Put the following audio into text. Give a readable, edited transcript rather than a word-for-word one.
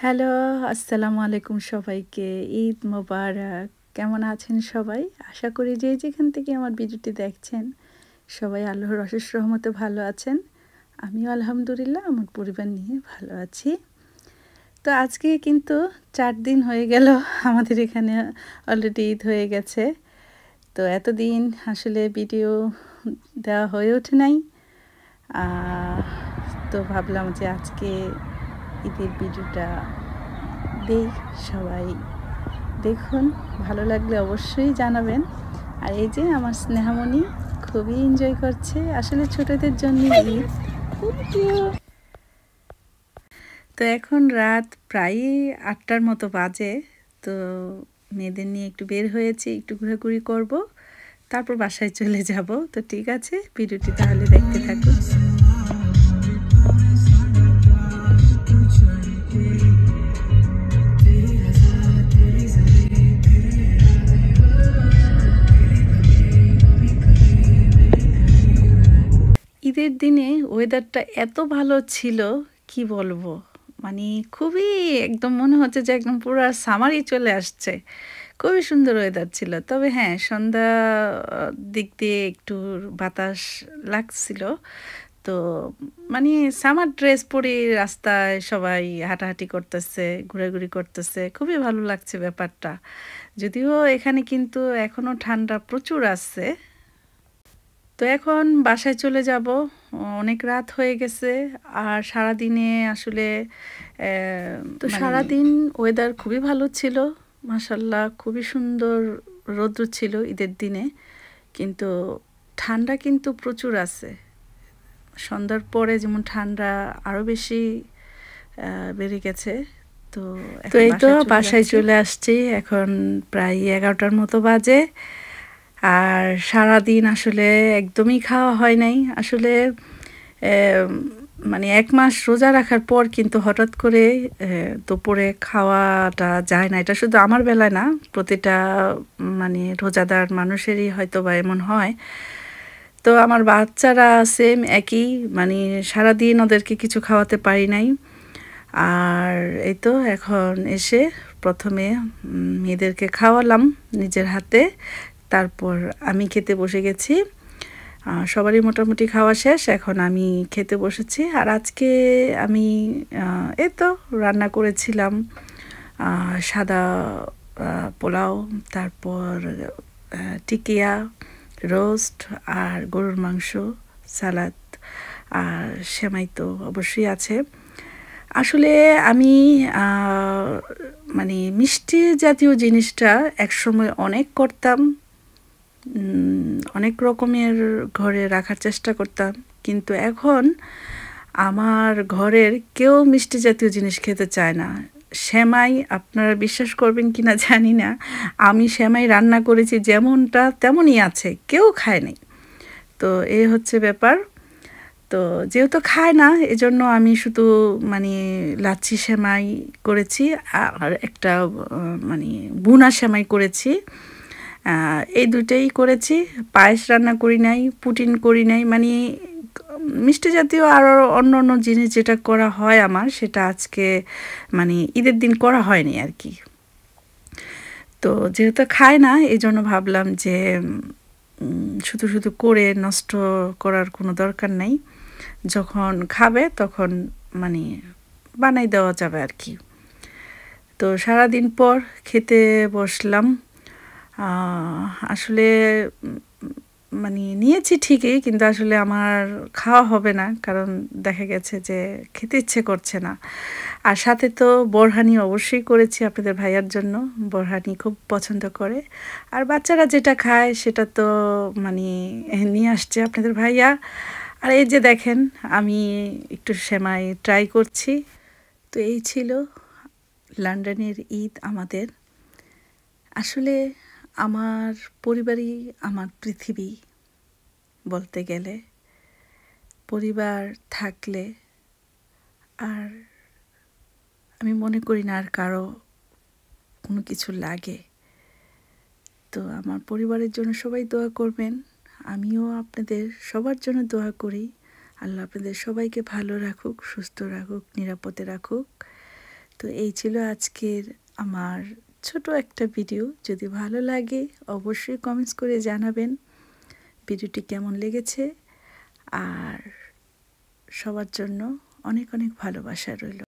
Hello, আসসালামু আলাইকুম সবাইকে। ঈদ মোবারক। কেমন আছেন সবাই? আশা করি যে যেখান থেকে আমার ভিডিওটি দেখছেন, সবাই আল্লাহর অশেষ রহমতে ভালো আছেন। আমিও আলহামদুলিল্লাহ আমার পরিবার নিয়ে ভালো আছি। তো আজকে কিন্তু ৪ দিন হয়ে গেল আমাদের এখানে অলরেডি ঈদ হয়ে গেছে। তো এতদিন আসলে ভিডিও দেওয়া হয়ে ওঠে নাই। তো ভাবলাম যে আজকে ঈদের ভিডিওটা দেই, সবাই দেখুন, ভালো লাগলে অবশ্যই জানাবেন। আর এই যে আমার স্নেহামণি খুবই এনজয় করছে, আসলে ছোটদের জন্য ঈদ। তো এখন রাত প্রায় ৮টার মতো বাজে। তো মেয়েদের নিয়ে একটু বের হয়েছি, একটু ঘোরাঘুরি করব, তারপর বাসায় চলে যাব। তো ঠিক আছে, ভিডিওটি তাহলে দেখতে থাকুন। ঈদের দিনে ওয়েদারটা এত ভালো ছিল, কি বলবো, মানে খুবই একদম মনে হচ্ছে যে একদম পুরো সামারই চলে আসছে। খুবই সুন্দর ওয়েদার ছিল। তবে হ্যাঁ, সন্ধ্যা দিক দিয়ে একটু বাতাস লাগছিল। তো মানে সামার ড্রেস পরে রাস্তায় সবাই হাঁটাহাঁটি করতেছে, ঘোরাঘুরি করতেছে, খুবই ভালো লাগছে ব্যাপারটা। যদিও এখানে কিন্তু এখনো ঠান্ডা প্রচুর আছে। তো এখন বাসায় চলে যাব, অনেক রাত হয়ে গেছে। আর সারাদিনে আসলে তো সারাদিন ওয়েদার খুবই ভালো ছিল, মাশাল্লাহ, খুবই সুন্দর রৌদ্র ছিল ঈদের দিনে। কিন্তু ঠান্ডা কিন্তু প্রচুর আছে। সন্ধ্যার পরে যেমন ঠান্ডা আরও বেশি বেড়ে গেছে। তো এই তো বাসায় চলে আসছি, এখন প্রায় 11টার মতো বাজে। আর সারাদিন আসলে একদমই খাওয়া হয় নাই। আসলে মানে 1 মাস রোজা রাখার পর কিন্তু হঠাৎ করে দুপুরে খাওয়াটা যায় না। এটা শুধু আমার বেলায় না, প্রতিটা মানে রোজাদার মানুষেরই হয়তো বা এমন হয়। তো আমার বাচ্চারা সেম একই, মানে সারাদিন ওদেরকে কিছু খাওয়াতে পারি নাই। আর এই তো এখন এসে প্রথমে মেয়েদেরকে খাওয়ালাম নিজের হাতে, তারপর আমি খেতে বসে গেছি। সবারই মোটামুটি খাওয়া শেষ, এখন আমি খেতে বসেছি। আর আজকে আমি এই তো রান্না করেছিলাম সাদা পোলাও, তারপর টিকিয়া, রোস্ট, আর গরুর মাংস, সালাদ, আর সেমাই তো অবশ্যই আছে। আসলে আমি মানে মিষ্টি জাতীয় জিনিসটা একসময় অনেক করতাম, অনেক রকমের ঘরে রাখার চেষ্টা করতাম। কিন্তু এখন আমার ঘরের কেউ মিষ্টি জাতীয় জিনিস খেতে চায় না। সেমাই, আপনারা বিশ্বাস করবেন কি না জানি না, আমি সেমাই রান্না করেছি যেমনটা তেমনই আছে, কেউ খায় নাই। তো এই হচ্ছে ব্যাপার। তো যেহেতু খায় না, এজন্য আমি শুধু মানে লাচ্ছি সেমাই করেছি, আর একটা মানে বুনা সেমাই করেছি। এই দুইটাই করেছি। পায়েস রান্না করি নাই, পুটিন করি নাই, মানে মিষ্টি জাতীয় আরও অন্য অন্য জিনিস যেটা করা হয় আমার, সেটা আজকে মানে ঈদের দিন করা হয়নি আর কি। তো যেহেতু খায় না, এই জন্য ভাবলাম যে শুধু শুধু করে নষ্ট করার কোনো দরকার নেই, যখন খাবে তখন মানে বানাই দেওয়া যাবে আর কি। তো সারাদিন পর খেতে বসলাম। আসলে মানে নিয়েছি ঠিকই, কিন্তু আসলে আমার খাওয়া হবে না, কারণ দেখা গেছে যে খেতে ইচ্ছে করছে না। আর সাথে তো বোরহানি অবশ্যই করেছি আপনাদের ভাইয়ার জন্য, বোরহানি খুব পছন্দ করে। আর বাচ্চারা যেটা খায় সেটা তো মানে নিয়ে আসছে আপনাদের ভাইয়া। আর এই যে দেখেন, আমি একটু সেমাই ট্রাই করছি। তো এই ছিল লন্ডনের ঈদ আমাদের। আসলে আমার পরিবারই আমার পৃথিবী বলতে গেলে। পরিবার থাকলে আর আমি মনে করি না আর কারো কোনো কিছু লাগে। তো আমার পরিবারের জন্য সবাই দোয়া করবেন, আমিও আপনাদের সবার জন্য দোয়া করি। আল্লাহ আপনাদের সবাইকে ভালো রাখুক, সুস্থ রাখুক, নিরাপদে রাখুক। তো তো এই ছিল আজকের আমার ছোট একটা ভিডিও। যদি ভালো লাগে অবশ্যই কমেন্টস করে জানাবেন ভিডিওটি কেমন লেগেছে। আর সবার জন্য অনেক অনেক ভালোবাসা রইল।